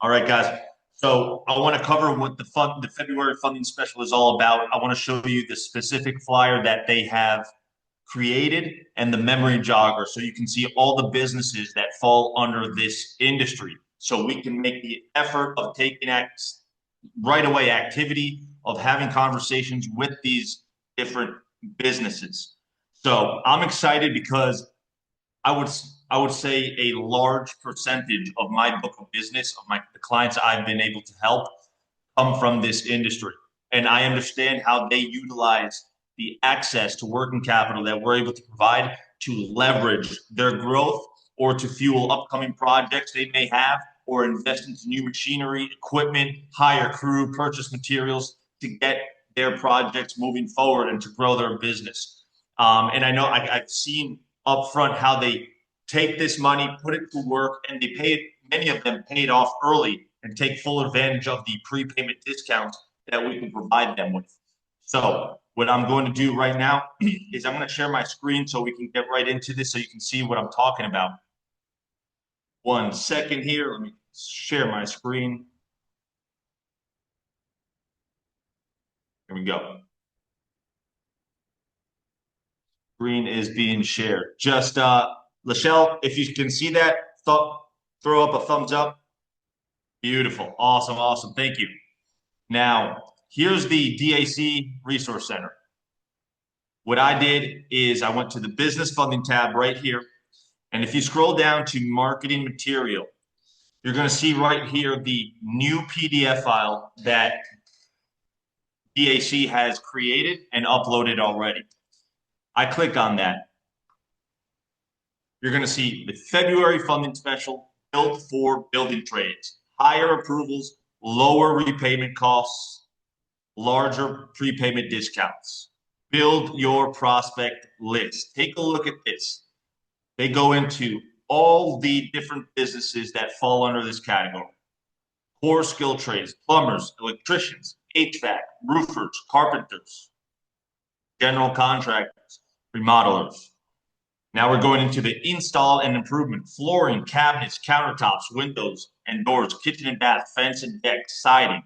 All right, guys. So I want to cover what the February funding special is all about. I want to show you the specific flyer that they have created and the memory jogger so you can see all the businesses that fall under this industry. So we can make the effort of taking right away activity of having conversations with these different businesses. So I'm excited because I would I would say a large percentage of my book of business of the clients I've been able to help come from this industry, and I understand how they utilize the access to working capital that we're able to provide to leverage their growth or to fuel upcoming projects they may have or invest into new machinery, equipment, hire crew, purchase materials to get their projects moving forward and to grow their business. And I know I've seen upfront how they take this money, put it to work, and they pay it. Many of them pay it off early and take full advantage of the prepayment discounts that we can provide them with. So what I'm going to do right now is I'm going to share my screen so we can get right into this so you can see what I'm talking about. 1 second here. Let me share my screen. Here we go. Screen is being shared. Just Lachelle, if you can see that, throw up a thumbs up. Beautiful. Awesome. Awesome. Thank you. Now, here's the DAC Resource Center. What I did is I went to the business funding tab right here. And if you scroll down to marketing material, you're going to see right here the new PDF file that DAC has created and uploaded already. I click on that. You're going to see the February funding special built for building trades, higher approvals, lower repayment costs, larger prepayment discounts. Build your prospect list. Take a look at this. They go into all the different businesses that fall under this category. Core skill trades, plumbers, electricians, HVAC, roofers, carpenters, general contractors, remodelers. Now we're going into the install and improvement, flooring, cabinets, countertops, windows and doors, kitchen and bath, fence and deck, siding.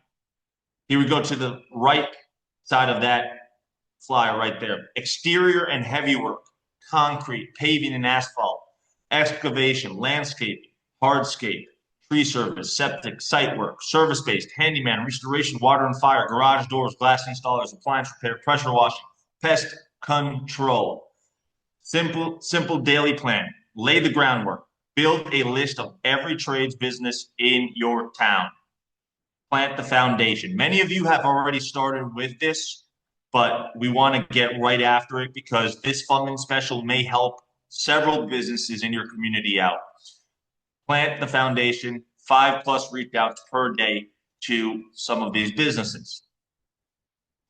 Here we go to the right side of that flyer right there. Exterior and heavy work, concrete, paving and asphalt, excavation, landscaping, hardscape, tree service, septic, site work, service-based, handyman, restoration, water and fire, garage doors, glass installers, appliance repair, pressure washing, pest control. Simple daily plan. Lay the groundwork. Build a list of every trades business in your town. Plant the foundation. Many of you have already started with this, but we want to get right after it because this funding special may help several businesses in your community out. Plant the foundation, 5+ reach outs per day to some of these businesses.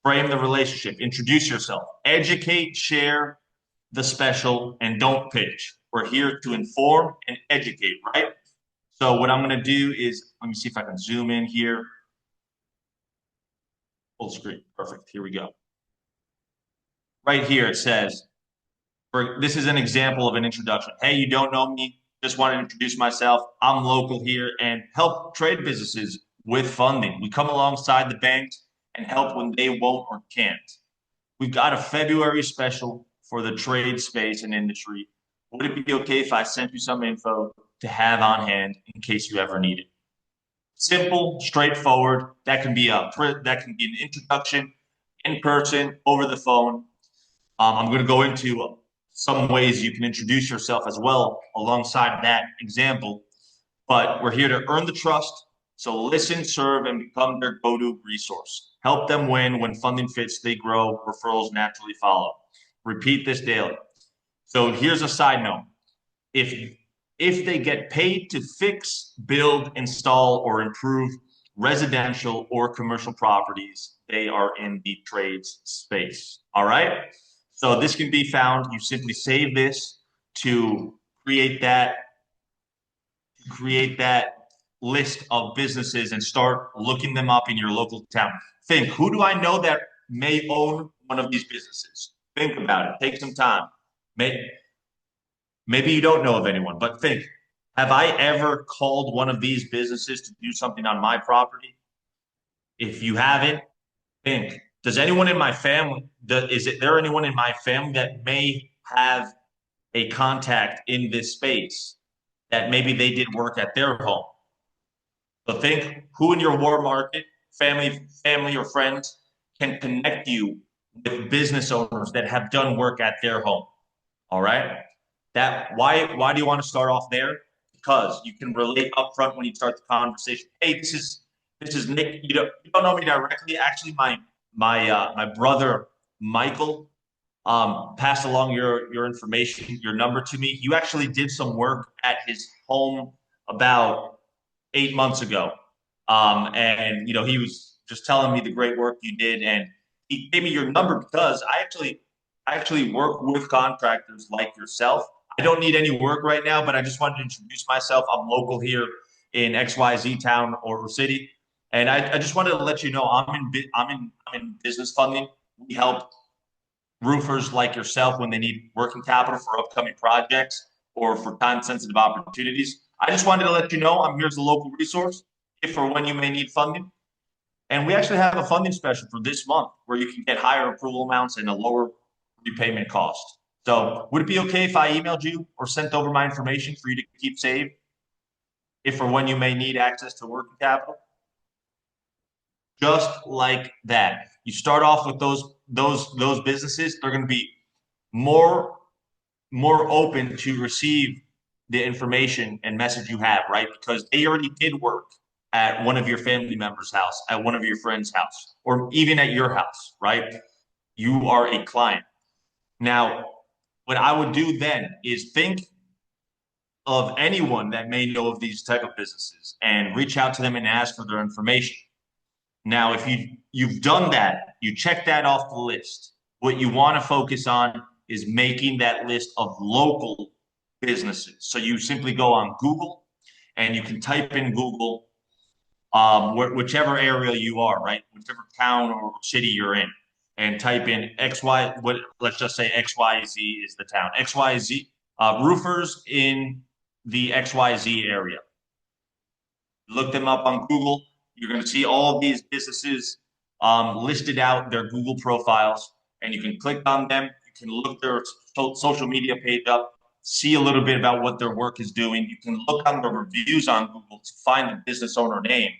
Frame the relationship, introduce yourself, educate, share the special, and don't pitch. We're here to inform and educate, right? So what I'm going to do is, let me see if I can zoom in here. Full screen. Perfect. Here we go. Right here it says, this is an example of an introduction. Hey, you don't know me. Just want to introduce myself. I'm local here and help trade businesses with funding. We come alongside the banks and help when they won't or can't. We've got a February special for the trade space and industry. Would it be okay if I sent you some info to have on hand in case you ever need it? Simple, straightforward. That can be an introduction in person, over the phone. I'm going to go into some ways you can introduce yourself as well alongside that example. But we're here to earn the trust. So listen, serve, and become their go-to resource. Help them win. When funding fits, they grow. Referrals naturally follow. Repeat this daily. So here's a side note. If they get paid to fix, build, install, or improve residential or commercial properties, they are in the trades space. All right. So this can be found. You simply save this to create that list of businesses and start looking them up in your local town. Think, who do I know that may own one of these businesses? Think about it. Take some time. Maybe you don't know of anyone, but think, Have I ever called one of these businesses to do something on my property? If you haven't, think, does anyone in my family, is it there anyone in my family that may have a contact in this space that maybe they did work at their home? So think who in your war market, family or friends can connect you with business owners that have done work at their home. All right. Why do you want to start off there? Because you can relate up front when you start the conversation. Hey, this is Nick. You don't know me directly. Actually, my brother Michael passed along your information, your number to me. You actually did some work at his home about 8 months ago. And he was just telling me the great work you did, and he gave me your number because I actually work with contractors like yourself. I don't need any work right now, but I just wanted to introduce myself. I'm local here in XYZ town or city, and I just wanted to let you know I'm in business funding. We help roofers like yourself when they need working capital for upcoming projects or for time sensitive opportunities. I just wanted to let you know I'm here as a local resource if or when you may need funding. And we actually have a funding special for this month where you can get higher approval amounts and a lower repayment cost. So would it be okay if I emailed you or sent over my information for you to keep saved if or when you may need access to working capital? Just like that. You start off with those businesses, they're going to be more more open to receive the information and message you have, right? Because they already did work at one of your family members' house, at one of your friends' house, or even at your house, right? You are a client. Now, what I would do then is think of anyone that may know of these type of businesses and reach out to them and ask for their information. Now, if you've done that, you check that off the list. What you want to focus on is making that list of local businesses. So you simply go on Google and you can type in Google, whichever area you are, right? Whichever town or city you're in, and type in XY. Let's just say XYZ is the town. XYZ roofers in the XYZ area. Look them up on Google. You're going to see all of these businesses listed out, their Google profiles, and you can click on them. You can look their social media page up, see a little bit about what their work is doing. You can look on the reviews on Google to find the business owner name.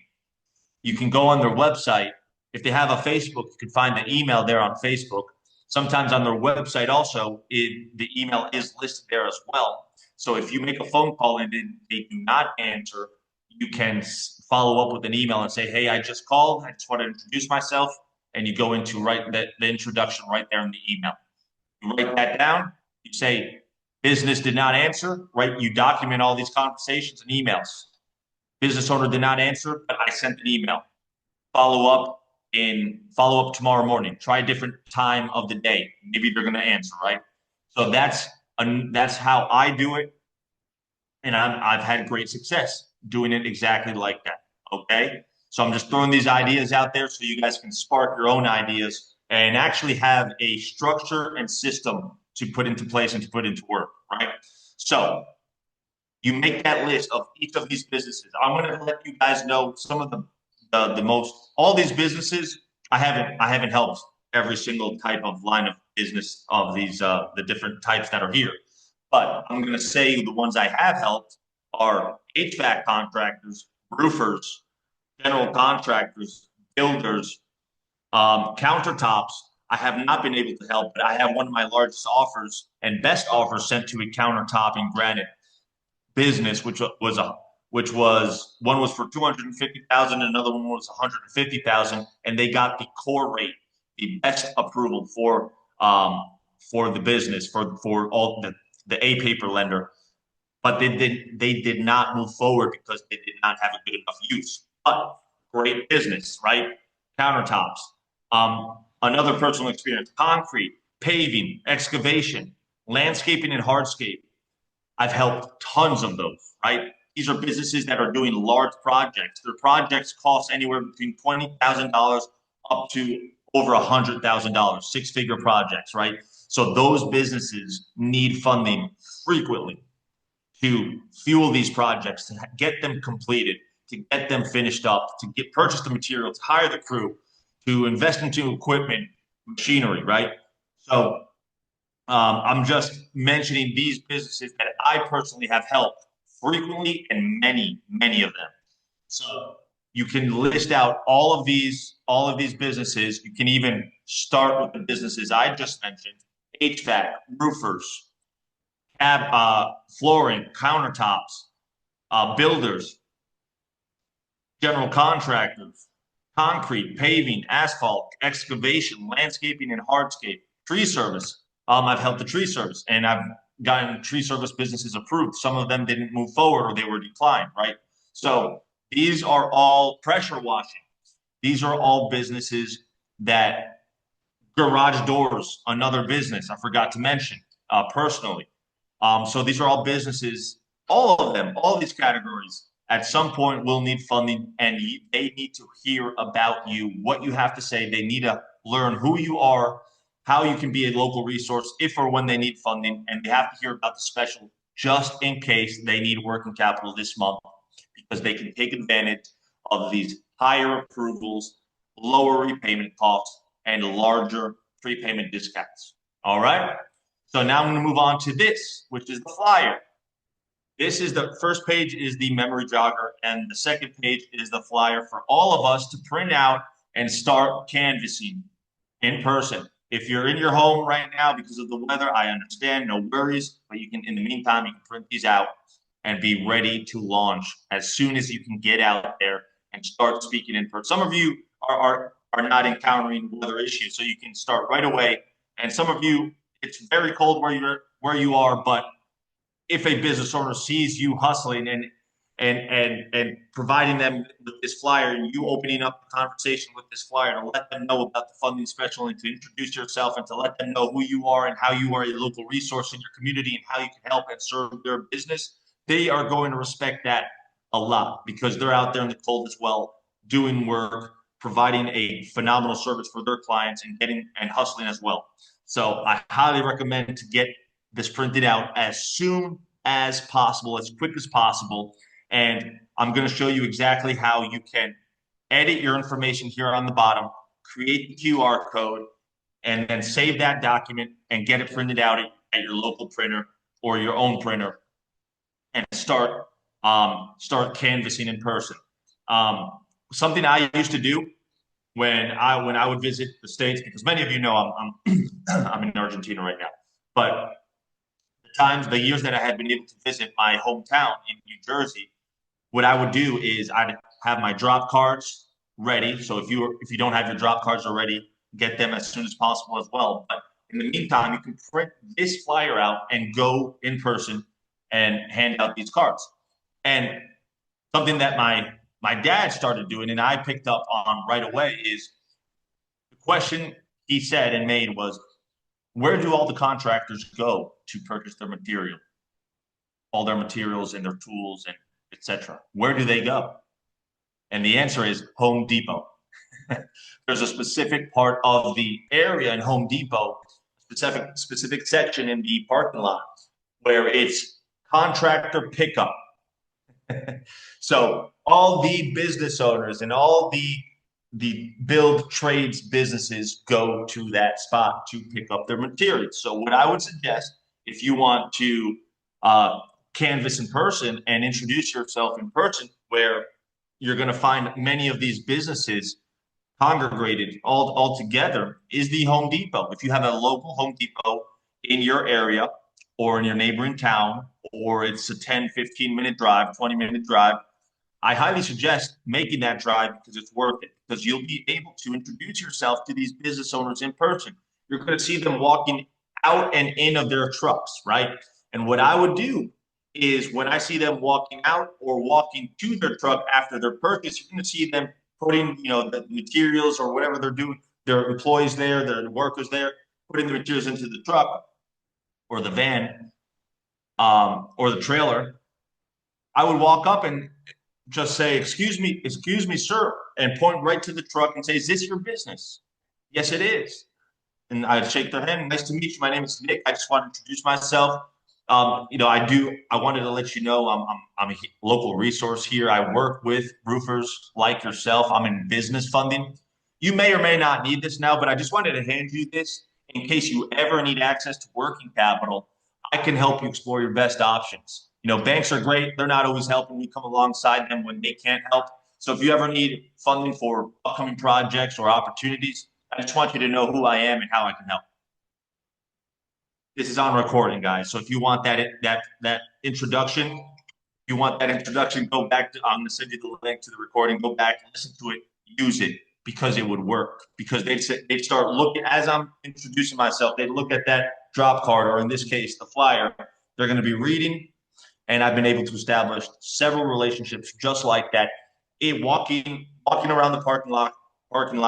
You can go on their website. If they have a Facebook, you can find the email there on Facebook. Sometimes on their website also, the email is listed there as well. So if you make a phone call and they do not answer, you can follow up with an email and say, "Hey, I just called. I just want to introduce myself." And you go into the introduction right there in the email. You write that down. You say, "Business did not answer," right? You document all these conversations and emails. Business owner did not answer, but I sent an email. Follow up tomorrow morning. Try a different time of the day. Maybe they're going to answer, right? So that's how I do it, and I've had great success doing it exactly like that. Okay, so I'm just throwing these ideas out there so you guys can spark your own ideas and actually have a structure and system to put into place and to put into work, right? So you make that list of each of these businesses. I'm going to let you guys know some of the most all these businesses. I haven't helped every single type of line of business of these the different types that are here, but I'm going to say the ones I have helped are HVAC contractors, roofers, general contractors, builders, countertops. I have not been able to help, but I have one of my largest offers and best offers sent to a countertop in granite business, which was one was for 250,000, another one was 150,000, and they got the core rate, the best approval for the business for all the A paper lender, but they did not move forward because they did not have a good enough use. But great business, right? Countertops. Another personal experience: concrete, paving, excavation, landscaping, and hardscape. I've helped tons of those, right? These are businesses that are doing large projects. Their projects cost anywhere between $20,000 up to over $100,000, six-figure projects, right? So those businesses need funding frequently. to fuel these projects, to get them completed, to get them finished up, to purchase the material, to hire the crew, to invest into equipment, machinery, right? So I'm just mentioning these businesses that I personally have helped frequently, and many of them. So you can list out all of these businesses. You can even start with the businesses I just mentioned: HVAC, roofers, flooring, countertops, builders, general contractors, concrete, paving, asphalt, excavation, landscaping, and hardscape, tree service. I've helped the tree service, and I've gotten tree service businesses approved. Some of them didn't move forward or they were declined, right? So these are all pressure washing. These are all businesses that garage doors, another business I forgot to mention personally. So these are all businesses, all of them, all these categories at some point will need funding, and they need to hear about you, what you have to say. They need to learn who you are, how you can be a local resource if or when they need funding, and they have to hear about the special just in case they need working capital this month, because they can take advantage of these higher approvals, lower repayment costs, and larger prepayment discounts. All right. So now I'm going to move on to this, which is the flyer. This is the first page is the memory jogger, and the second page is the flyer for all of us to print out and start canvassing in person. If you're in your home right now because of the weather, I understand, no worries, but you can, in the meantime, you can print these out and be ready to launch as soon as you can get out there and start speaking in person. Some of you are not encountering weather issues, so you can start right away. And some of you, it's very cold where you are, but if a business owner sees you hustling and providing them with this flyer, and you opening up the conversation with this flyer to let them know about the funding special and to introduce yourself and to let them know who you are and how you are a local resource in your community and how you can help and serve their business, they are going to respect that a lot, because they're out there in the cold as well, doing work, providing a phenomenal service for their clients, and getting and hustling as well. So I highly recommend to get this printed out as soon as possible, as quick as possible. And I'm going to show you exactly how you can edit your information here on the bottom, create the QR code, and then save that document and get it printed out at your local printer or your own printer, and start canvassing in person. Something I used to do when I would visit the States, because many of you know I'm I'm in Argentina right now, but the years that I had been able to visit my hometown in New Jersey, what I would do is I'd have my drop cards ready. So if you don't have your drop cards already, get them as soon as possible as well. But in the meantime, you can print this flyer out and go in person and hand out these cards. And something that my dad started doing and I picked up on right away is the question he said and made was, where do all the contractors go to purchase their material, all their materials and their tools and etc.? Where do they go? And the answer is Home Depot. There's a specific part of the area in Home Depot, specific section in the parking lot where it's contractor pickup. So all the business owners and all the build trades businesses go to that spot to pick up their materials. So what I would suggest, if you want to canvas in person and introduce yourself in person, where you're going to find many of these businesses congregated all together, is the Home Depot. If you have a local Home Depot in your area or in your neighboring town, or it's a 10, 15-minute drive, 20-minute drive, I highly suggest making that drive, because it's worth it, because you'll be able to introduce yourself to these business owners in person. You're going to see them walking out and in of their trucks, right? And what I would do is, when I see them walking out or walking to their truck after their purchase, you're going to see them putting, the materials or whatever they're doing, their employees there, their workers there, putting the materials into the truck or the van or the trailer. I would walk up and just say, excuse me, sir, and point right to the truck and say, is this your business? Yes, it is. And I'd shake their hand. Nice to meet you. My name is Nick. I just want to introduce myself. I wanted to let you know I'm a local resource here. I work with roofers like yourself. I'm in business funding. You may or may not need this now, but I just wanted to hand you this in case you ever need access to working capital. I can help you explore your best options. Banks are great. They're not always helping. We come alongside them when they can't help. So if you ever need funding for upcoming projects or opportunities, I just want you to know who I am and how I can help. This is on recording, guys. So if you want that introduction, go back to. I'm going to send you the link to the recording. Go back, listen to it, use it because it would work. Because they'd start looking as I'm introducing myself. They'd look at that drop card, or in this case, the flyer. They're going to be reading, and I've been able to establish several relationships just like that. Walking around the parking lot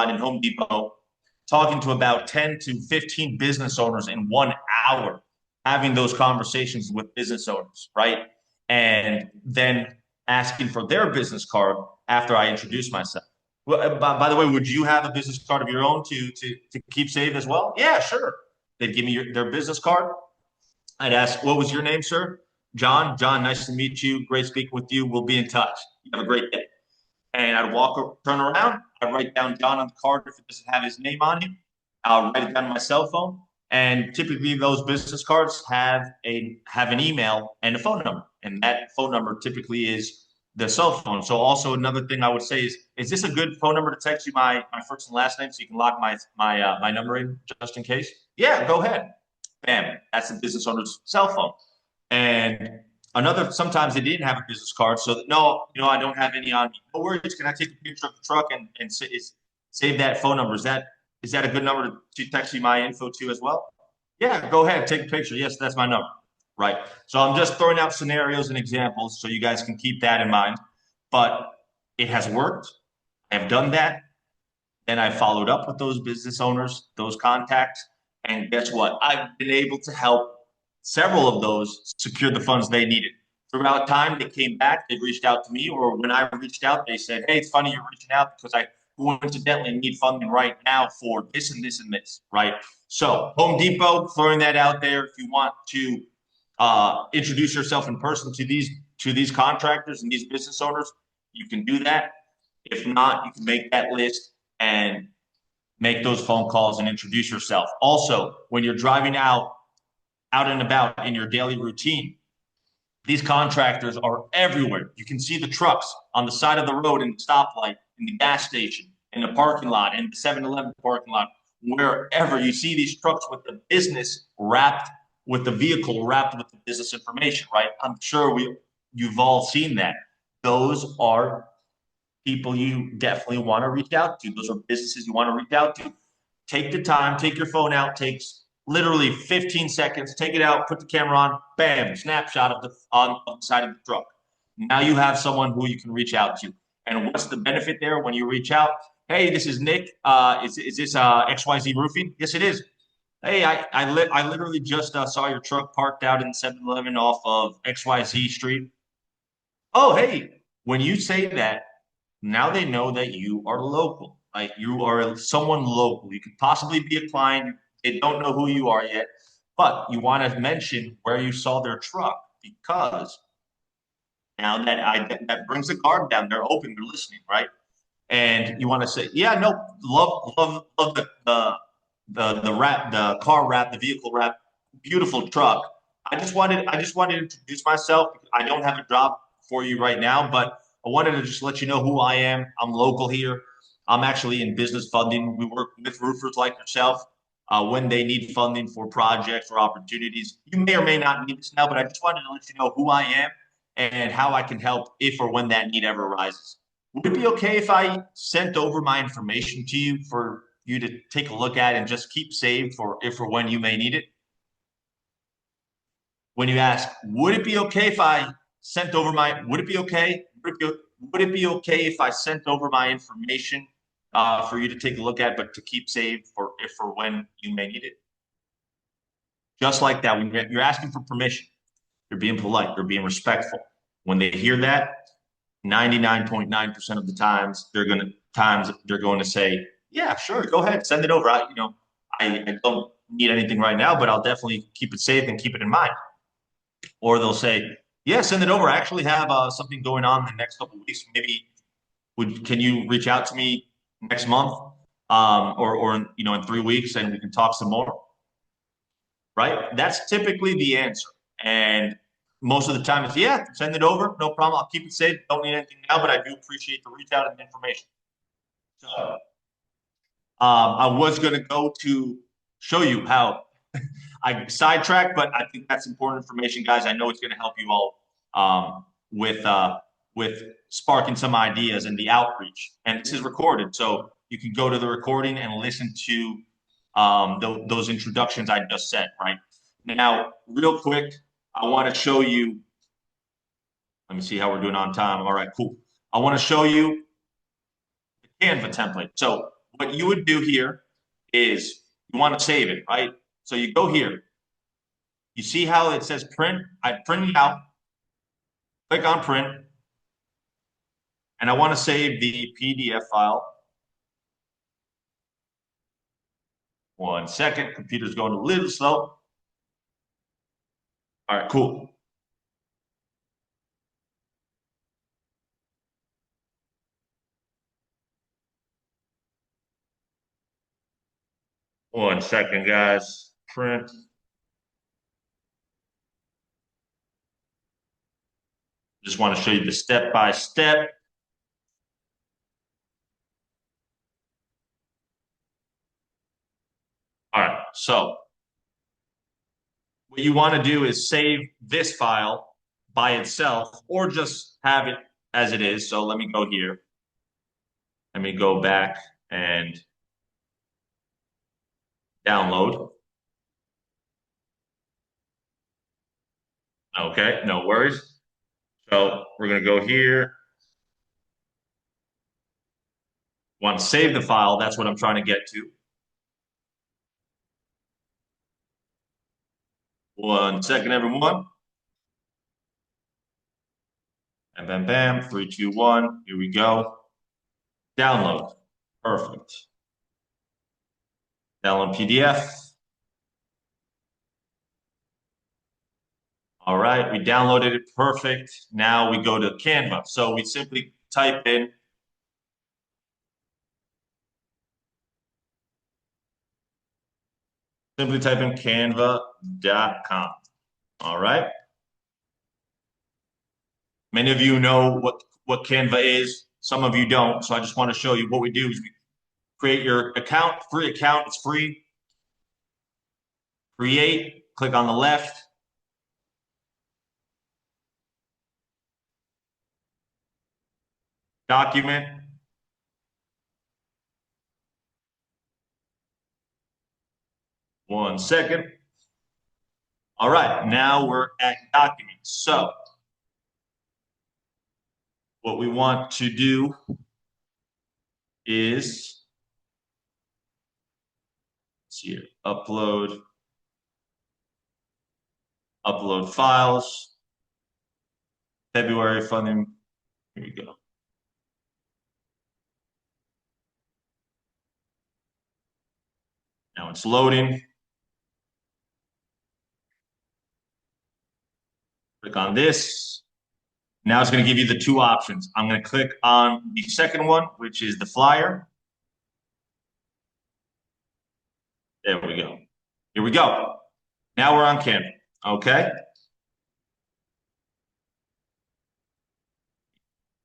in Home Depot, talking to about 10 to 15 business owners in 1 hour, having those conversations with business owners, right? And then asking for their business card after I introduce myself. Well, by the way, would you have a business card of your own to keep safe as well? Yeah, sure. They'd give me their business card. I'd ask, what was your name, sir? John. John, nice to meet you. Great speaking with you. We'll be in touch. You have a great day. And I'd turn around, I'd write down John on the card if it doesn't have his name on it. I'll write it down on my cell phone. And typically those business cards have an email and a phone number. And that phone number typically is the cell phone. So also another thing I would say is this a good phone number to text you my first and last name so you can lock my number in just in case? Yeah, go ahead. Bam. That's the business owner's cell phone. And sometimes they didn't have a business card. So no, I don't have any on me. No worries. Can I take a picture of the truck and save that phone number? Is that a good number to text you my info to as well? Yeah, go ahead. Take a picture. Yes, that's my number. Right. So I'm just throwing out scenarios and examples so you guys can keep that in mind. But it has worked. I've done that. Then I followed up with those business owners, those contacts. And guess what? I've been able to help several of those secure the funds they needed. Throughout time, they came back, they reached out to me, or when I reached out, they said, hey, it's funny you're reaching out because I coincidentally need funding right now for this and this and this, right? So, Home Depot, throwing that out there. If you want to introduce yourself in person to these contractors and these business owners, you can do that. If not, you can make that list and make those phone calls and introduce yourself. Also, when you're driving out and about in your daily routine, these contractors are everywhere. You can see the trucks on the side of the road, in the stoplight, in the gas station, in the parking lot, in the 7-Eleven parking lot, wherever you see these trucks with the business wrapped, with the vehicle wrapped with the business information, right? I'm sure you've all seen that. Those are people you definitely want to reach out to. Those are businesses you want to reach out to. Take the time, take your phone out, takes literally 15 seconds, take it out, put the camera on, bam, snapshot on the side of the truck. Now you have someone who you can reach out to. And what's the benefit there when you reach out? Hey, this is Nick. Is this XYZ Roofing? Yes, it is. Hey, I literally just saw your truck parked out in 7-Eleven off of XYZ Street. Oh, hey, when you say that, now they know that you are local. Like you are someone local. You could possibly be a client. They don't know who you are yet, but you want to mention where you saw their truck because now that brings the guard down. They're open. They're listening, right? And you want to say, yeah, no, love the wrap, the car wrap, the vehicle wrap, beautiful truck. I just wanted to introduce myself. I don't have a job for you right now, but I wanted to just let you know who I am. I'm local here. I'm actually in business funding. We work with roofers like yourself when they need funding for projects or opportunities. You may or may not need this now, but I just wanted to let you know who I am and how I can help if or when that need ever arises. Would it be okay if I sent over my information to you for you to take a look at and just keep saved for if or when you may need it? When you ask, would it be okay if I sent over my, would it be okay? Would it be okay if I sent over my information for you to take a look at, but to keep saved for if or when you may need it? Just like that, when you're asking for permission, you're being polite, you're being respectful. When they hear that, 99.9% of the times they're going to say, yeah, sure, go ahead, send it over. I don't need anything right now, but I'll definitely keep it safe and keep it in mind. or they'll say, yeah, send it over. I actually have something going on in the next couple of weeks. Maybe can you reach out to me next month, or in 3 weeks, and we can talk some more, right? That's typically the answer. And most of the time it's, yeah, send it over, no problem. I'll keep it safe. Don't need anything now, but I do appreciate the reach out and the information. So I was going to go to show you how I sidetracked, but I think that's important information, guys. I know it's going to help you all with sparking some ideas and the outreach. And this is recorded, so you can go to the recording and listen to those introductions I just said. Right now, real quick, I want to show you. Let me see how we're doing on time. All right, cool. I want to show you the Canva template. So what you would do here is you want to save it, right? So you go here. You see how it says print? I print it out, click on print, and I want to save the PDF file. 1 second, computer's going a little slow. All right, cool. One second, guys. Print. Just want to show you the step by step. All right, so what you want to do is save this file by itself or just have it as it is. So let me go here. Let me go back and download. Okay, no worries. So we're going to go here. Want to save the file. That's what I'm trying to get to. 1 second, everyone. And bam, bam, 3, 2, 1. Here we go. Download. Perfect. Download PDF. All right, we downloaded it. Perfect. Now we go to Canva. So we simply type in canva.com. All right. Many of you know what Canva is. Some of you don't. So I just want to show you what we do is we create your account, free account. It's free. Create, click on the left. Document. One second. All right, now we're at documents. So what we want to do is, let's see here, upload files, February funding. Here we go. Now it's loading. Click on this. Now it's going to give you the two options. I'm going to click on the second one, which is the flyer. There we go. Here we go. Now we're on Canva. Okay.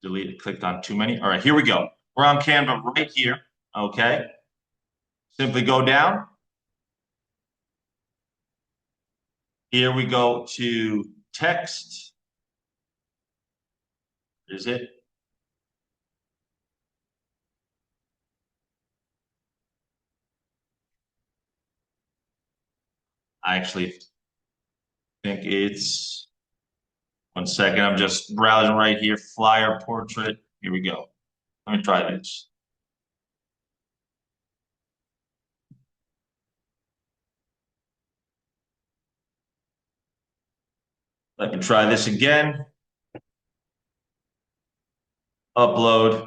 Delete it. Clicked on too many. All right, here we go. We're on Canva right here. Okay. Simply go down. Here we go to text. Is it? I actually think it's 1 second. I'm just browsing right here. Flyer portrait. Here we go. Let me try this. Let me try this again. Upload.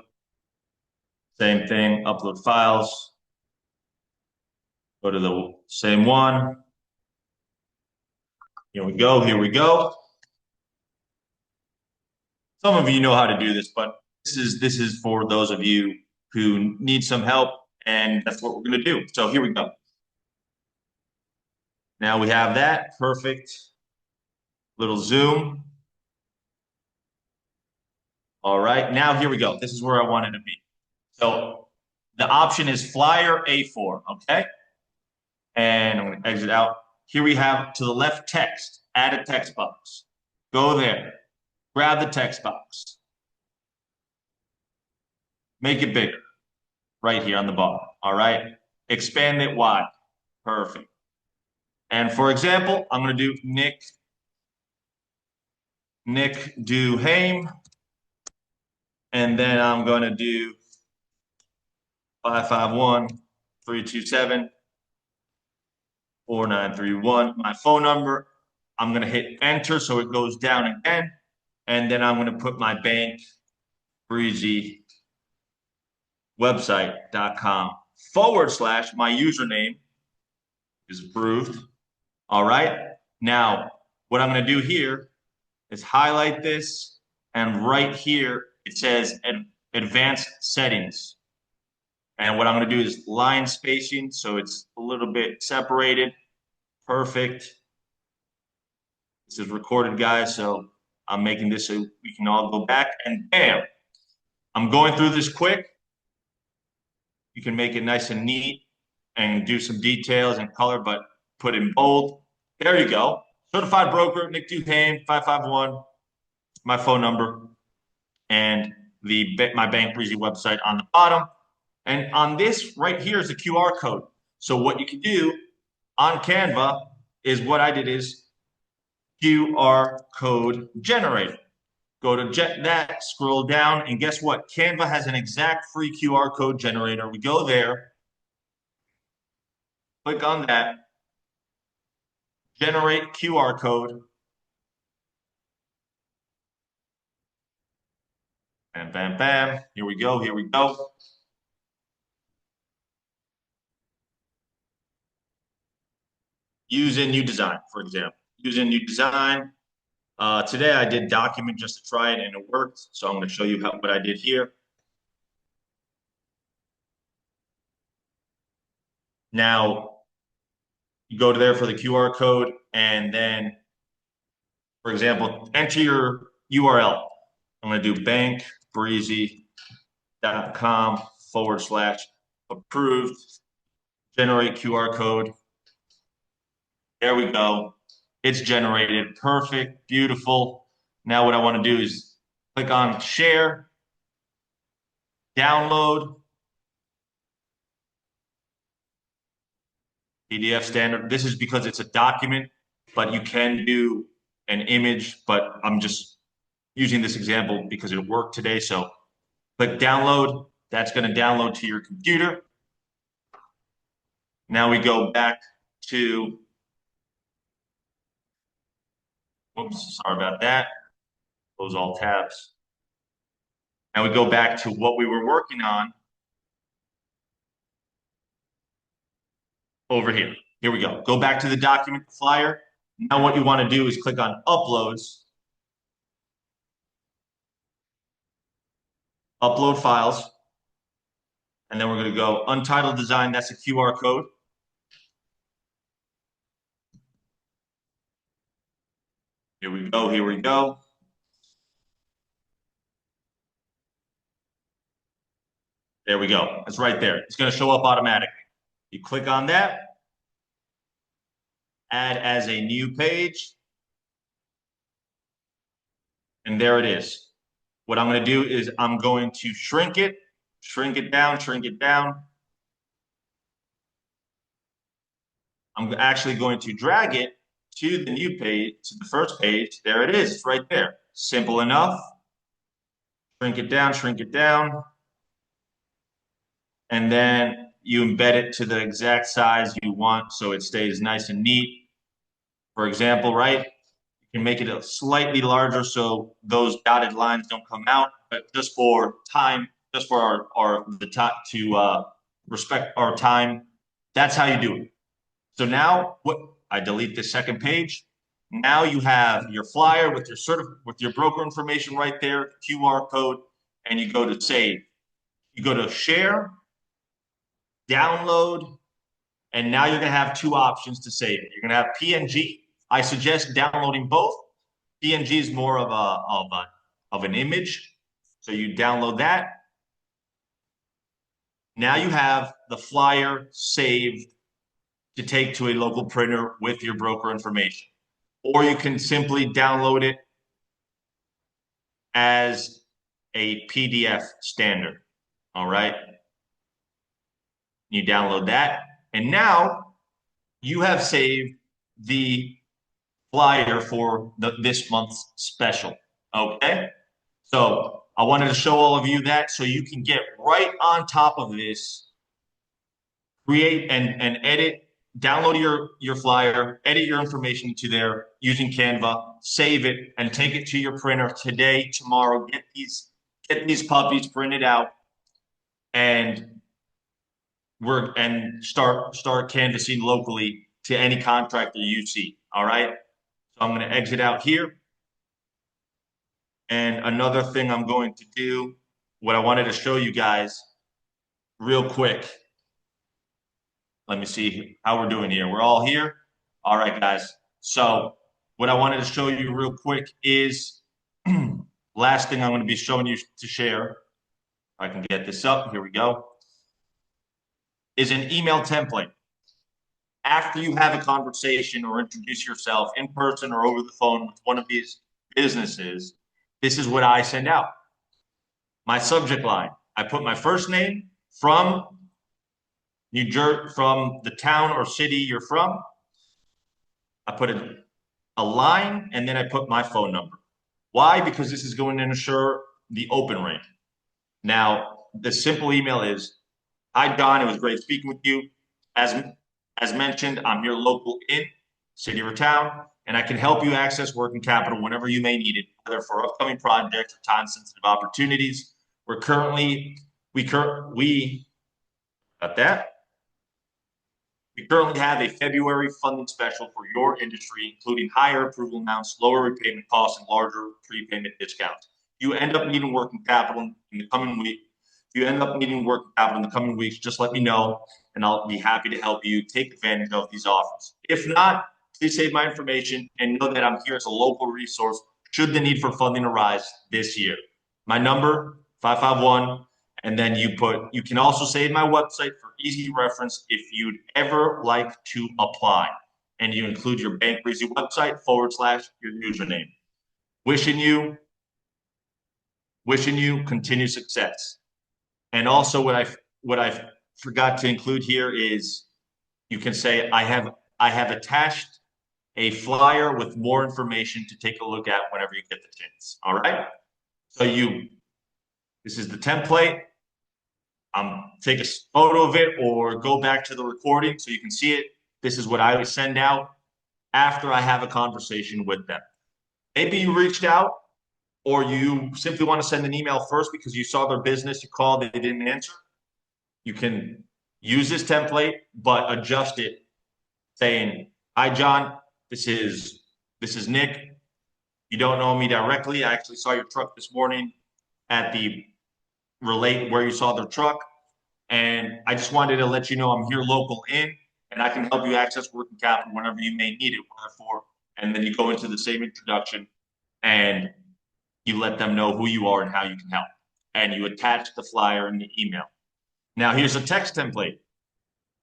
Same thing. Upload files. Go to the same one. Here we go. Here we go. Some of you know how to do this, but this is for those of you who need some help, and that's what we're going to do. So here we go. Now we have that perfect little zoom. All right, now here we go. This is where I wanted to be. So the option is flyer A4, okay? And I'm going to exit out. Here we have to the left text, add a text box. Go there, grab the text box, make it bigger right here on the bottom. All right, expand it wide. Perfect. And for example, I'm going to do Nick Duhame, and then I'm going to do 551-327-4931. My phone number. I'm going to hit enter so it goes down again, and then I'm going to put my bank breezy website.com / my username is approved. All right. Now, what I'm going to do here is highlight this, and right here it says advanced settings. And what I'm going to do is line spacing so it's a little bit separated. Perfect. This is recorded, guys, so I'm making this so we can all go back, and bam, I'm going through this quick. You can make it nice and neat and do some details and color, but put in bold. There you go. Certified broker, Nick Duhame, 551, my phone number, and my Bank Breezy website on the bottom. And on this right here is the QR code. So what you can do on Canva is what I did is QR code generator. Go to that, scroll down, and guess what? Canva has an exact free QR code generator. We go there, click on that, generate QR code, and bam, bam. Here we go. Here we go. Use a new design, for example. Use a new design. Today I did document just to try it, and it worked. So I'm going to show you what I did here. Now, you go to there for the QR code, and then, for example, enter your URL. I'm going to do bankbreezy.com / approved, generate QR code. There we go. It's generated. Perfect. Beautiful. Now what I want to do is click on share, download, PDF standard. This is because it's a document, but you can do an image, but I'm just using this example because it worked today. So click download. That's going to download to your computer. Now we go back to, oops, sorry about that. Close all tabs. Now we go back to what we were working on over here. Here we go. Go back to the document flyer. Now what you want to do is click on uploads, upload files, and then we're going to go untitled design. That's a QR code. Here we go. Here we go. There we go. It's right there. It's going to show up automatically. You click on that, add as a new page, and there it is. What I'm going to do is I'm going to shrink it down, shrink it down. I'm actually going to drag it to the new page, to the first page. There it is. It's right there. Simple enough. Shrink it down, shrink it down. And then you embed it to the exact size you want so it stays nice and neat. For example, right? You can make it a slightly larger so those dotted lines don't come out, but just for time, just for the time to respect our time, that's how you do it. So now what I delete the second page. Now you have your flyer with your broker information right there, QR code, and you go to save. You go to share, download, and now you're going to have two options to save it. You're going to have PNG. I suggest downloading both. PNG is more of an image, so you download that. Now you have the flyer saved to take to a local printer with your broker information. Or you can simply download it as a PDF standard. All right. You download that. And now you have saved the flyer for this month's special. Okay. So I wanted to show all of you that so you can get right on top of this, create and edit, download your flyer, edit your information into there using Canva, save it, and take it to your printer today, tomorrow. Get these puppies printed out and start canvassing locally to any contractor you see. All right. So I'm going to exit out here. And another thing I'm going to do, what I wanted to show you guys real quick. Let me see how we're doing here. We're all here. All right, guys. So what I wanted to show you real quick is last thing I'm going to be showing you to share. If I can get this up. Here we go. Is an email template. After you have a conversation or introduce yourself in person or over the phone with one of these businesses, this is what I send out. My subject line. I put my first name from New Jersey, from the town or city you're from. I put a line and then I put my phone number. Why? Because this is going to ensure the open rate. Now, the simple email is, hi, Don. It was great speaking with you. As mentioned, I'm your local in city or town, and I can help you access working capital whenever you may need it, whether for upcoming projects or time-sensitive opportunities. We currently have a February funding special for your industry, including higher approval amounts, lower repayment costs, and larger prepayment discounts. You end up needing working capital in the coming week. If you end up needing working capital in the coming weeks, just let me know, and I'll be happy to help you take advantage of these offers. If not, please save my information and know that I'm here as a local resource should the need for funding arise this year. My number, 551, and then you can also save my website for easy reference if you'd ever like to apply. And you include your Bank Breezy website / your username. Wishing you continued success. And also what I forgot to include here is you can say I have attached a flyer with more information to take a look at whenever you get the chance. All right. So this is the template. Take a photo of it or go back to the recording so you can see it. This is what I would send out after I have a conversation with them. Maybe you reached out or you simply want to send an email first because you saw their business, you called, they didn't answer. You can use this template, but adjust it saying, hi, John, this is Nick. You don't know me directly. I actually saw your truck this morning at the relate where you saw their truck. And I just wanted to let you know I'm here local in, and I can help you access working capital whenever you may need it, for. And then you go into the same introduction and you let them know who you are and how you can help. And you attach the flyer in the email. Now here's a text template.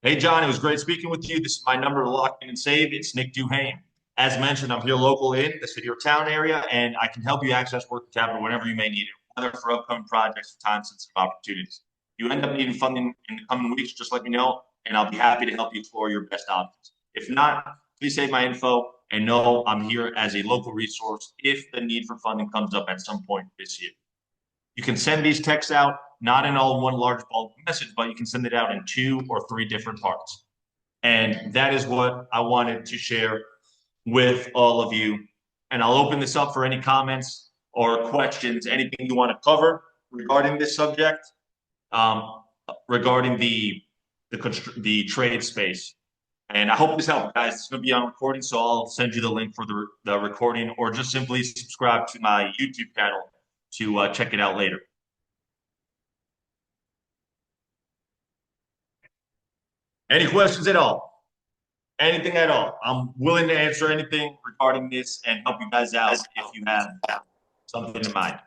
Hey, John, it was great speaking with you. This is my number to lock in and save. It's Nick Duhane. As mentioned, I'm here local in the city or town area, and I can help you access working capital whenever you may need it, whether for upcoming projects or time-sensitive opportunities. If you end up needing funding in the coming weeks, just let me know, and I'll be happy to help you explore your best options. If not, please save my info and know I'm here as a local resource if the need for funding comes up at some point this year. You can send these texts out, not in all one large bulk message, but you can send it out in 2 or 3 different parts. And that is what I wanted to share with all of you. And I'll open this up for any comments or questions, anything you want to cover regarding this subject, regarding the trade space. And I hope this helped, guys. It's going to be on recording, so I'll send you the link for the recording, or just simply subscribe to my YouTube channel to check it out later. Any questions at all? Anything at all? I'm willing to answer anything regarding this and help you guys out if you have something in mind.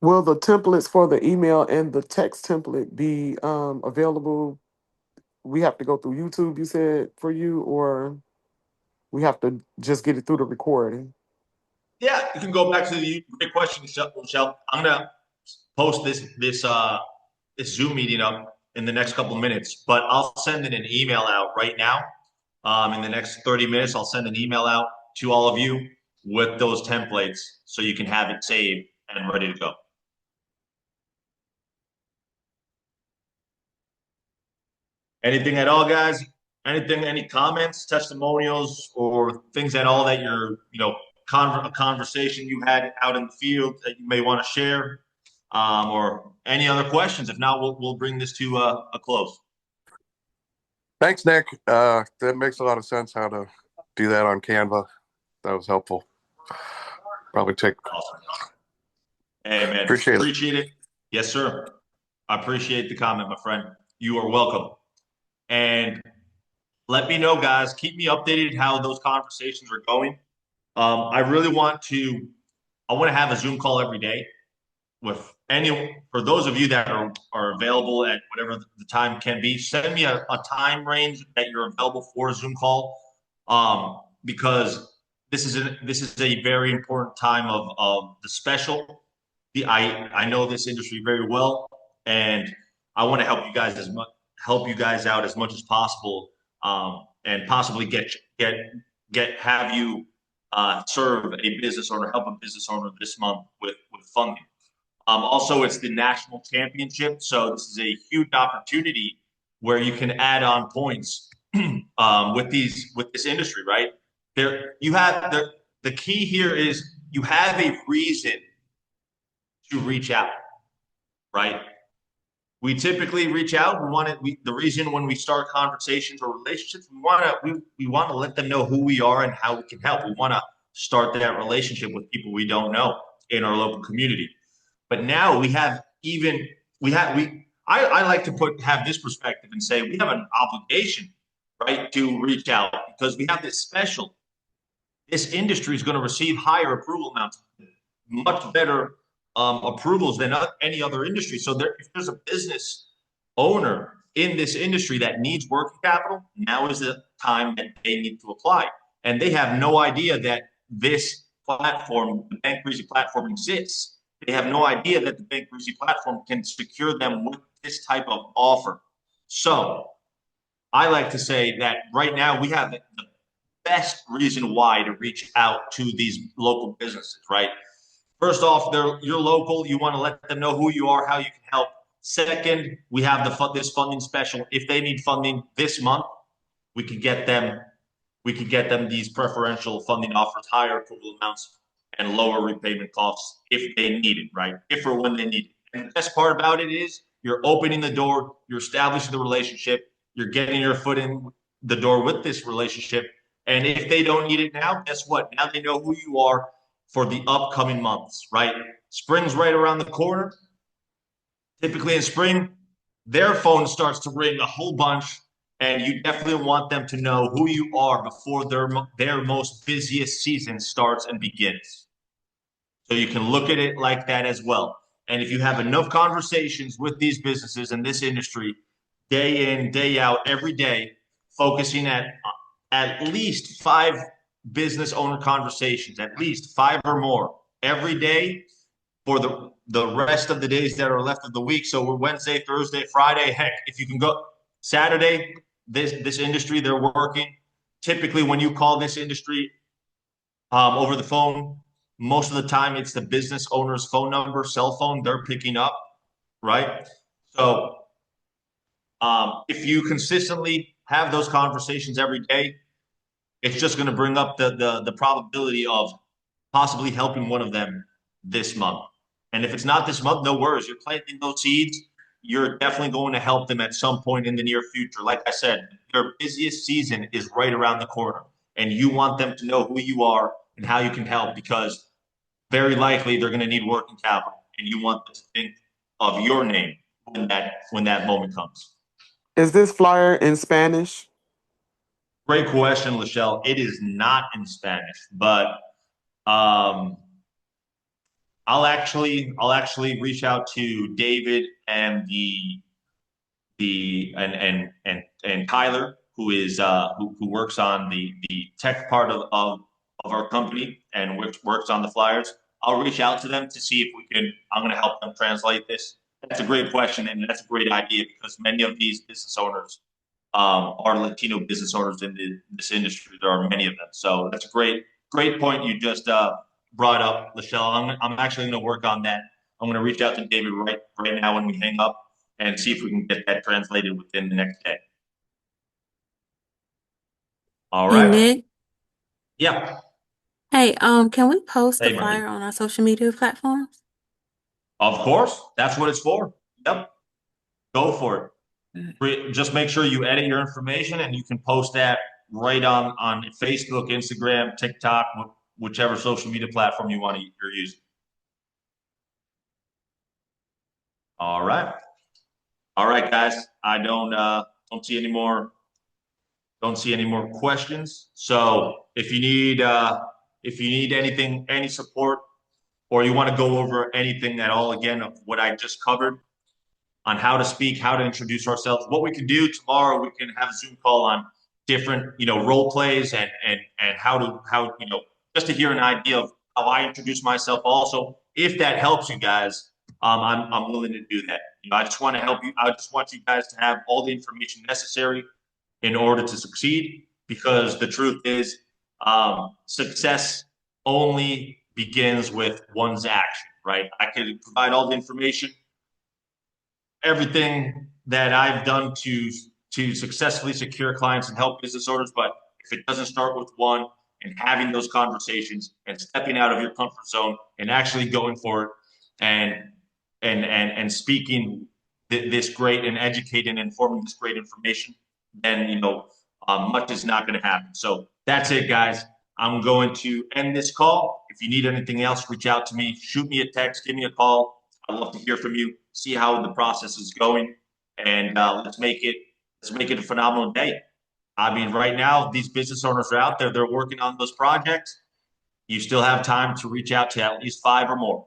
Will the templates for the email and the text template be available? We have to go through YouTube, you said, for you, or we have to just get it through the recording? Yeah, you can go back to the great question, Michelle. I'm gonna post this Zoom meeting up in the next couple of minutes, but I'll send an email out right now. In the next 30 minutes, I'll send an email out to all of you with those templates so you can have it saved and ready to go. Anything at all, guys? Anything, any comments, testimonials, or things at all that you're, a conversation you had out in the field that you may want to share, or any other questions? If not, we'll bring this to a close. Thanks, Nick. That makes a lot of sense how to do that on Canva. That was helpful. Probably take. Awesome. Hey, man. Appreciate it. Yes, sir. I appreciate the comment, my friend. You are welcome. And let me know, guys. Keep me updated how those conversations are going. I really want to have a Zoom call every day with for those of you that are available at whatever the time can be. Send me a time range that you're available for a Zoom call, because this is a very important time of the special. I know this industry very well, and I want to help you guys out as much as possible, and possibly have you serve a business owner, help a business owner this month with funding. Also, it's the national championship, so this is a huge opportunity where you can add on points with this industry, right? You have the key here is you have a reason to reach out, right? We typically reach out. The reason when we start conversations or relationships, we want to let them know who we are and how we can help. We want to start that relationship with people we don't know in our local community. But now I like to have this perspective and say we have an obligation, right, to reach out because we have this special. This industry is going to receive higher approval amounts, much better approvals than any other industry. So if there's a business owner in this industry that needs working capital, now is the time that they need to apply. And they have no idea that this platform, the Bank Breezy platform, exists. They have no idea that the Bank Breezy platform can secure them with this type of offer. So I like to say that right now we have the best reason why to reach out to these local businesses, right? First off, you're local. You want to let them know who you are, how you can help. Second, we have this funding special. If they need funding this month, we could get them these preferential funding offers, higher approval amounts, and lower repayment costs if they need it, right? If or when they need it. And the best part about it is you're opening the door, you're establishing the relationship, you're getting your foot in the door with this relationship. And if they don't need it now, guess what? Now they know who you are for the upcoming months, right? Spring's right around the corner. Typically in spring, their phone starts to ring a whole bunch, and you definitely want them to know who you are before their most busiest season starts and begins. So you can look at it like that as well. And if you have enough conversations with these businesses in this industry, day in, day out, every day, focusing at least 5 business owner conversations, at least 5 or more every day for the rest of the days that are left of the week. So we're Wednesday, Thursday, Friday. Heck, if you can go Saturday, this industry, they're working. Typically, when you call this industry over the phone, most of the time it's the business owner's phone number, cell phone they're picking up, right? So if you consistently have those conversations every day, it's just going to bring up the probability of possibly helping one of them this month. And if it's not this month, no worries. You're planting those seeds. you're definitely going to help them at some point in the near future. Like I said, their busiest season is right around the corner, and you want them to know who you are and how you can help, because very likely they're going to need working capital, and you want them to think of your name when that moment comes. Is this flyer in Spanish? Great question, Lachelle. It is not in Spanish, but um, I'll actually reach out to David and and Tyler, who is who works on the tech part of our company and which works on the flyers. I'll reach out to them to see if we can. I'm going to help them translate this. That's a great question, and that's a great idea, because many of these business owners are Latino business owners in this industry. There are many of them. So that's a great point you just brought up, Lachelle. I'm actually going to work on that. I'm going to reach out to David right now when we hang up and see if we can get that translated within the next day. All Hey right. Nick, Yeah. hey, can we post the Hey, Marie. flyer on our social media platforms? Of course. That's what it's for. Yep. Go for it. Mm. Just make sure you edit your information, and you can post that right on Facebook, Instagram, TikTok, whichever social media platform you're using. All right. All right, guys. I don't see any more questions. So if you need anything, any support, or you want to go over anything at all again of what I just covered on how to speak, how to introduce ourselves, what we can do tomorrow, we can have a Zoom call on different, role plays and how just to hear an idea of how I introduce myself. Also, if that helps you guys, I'm willing to do that. I just want to help you. I just want you guys to have all the information necessary in order to succeed, because the truth is, success only begins with one's action, right? I can provide all the information, everything that I've done to successfully secure clients and help business owners. But if it doesn't start with one, and having those conversations and stepping out of your comfort zone and actually going for it, and speaking this great and educating and informing this great information, then much is not going to happen. So that's it, guys. I'm going to end this call. If you need anything else, reach out to me, shoot me a text, give me a call. I'd love to hear from you, see how the process is going, and let's make it a phenomenal day. I mean, right now, these business owners are out there, they're working on those projects. You still have time to reach out to at least 5 or more.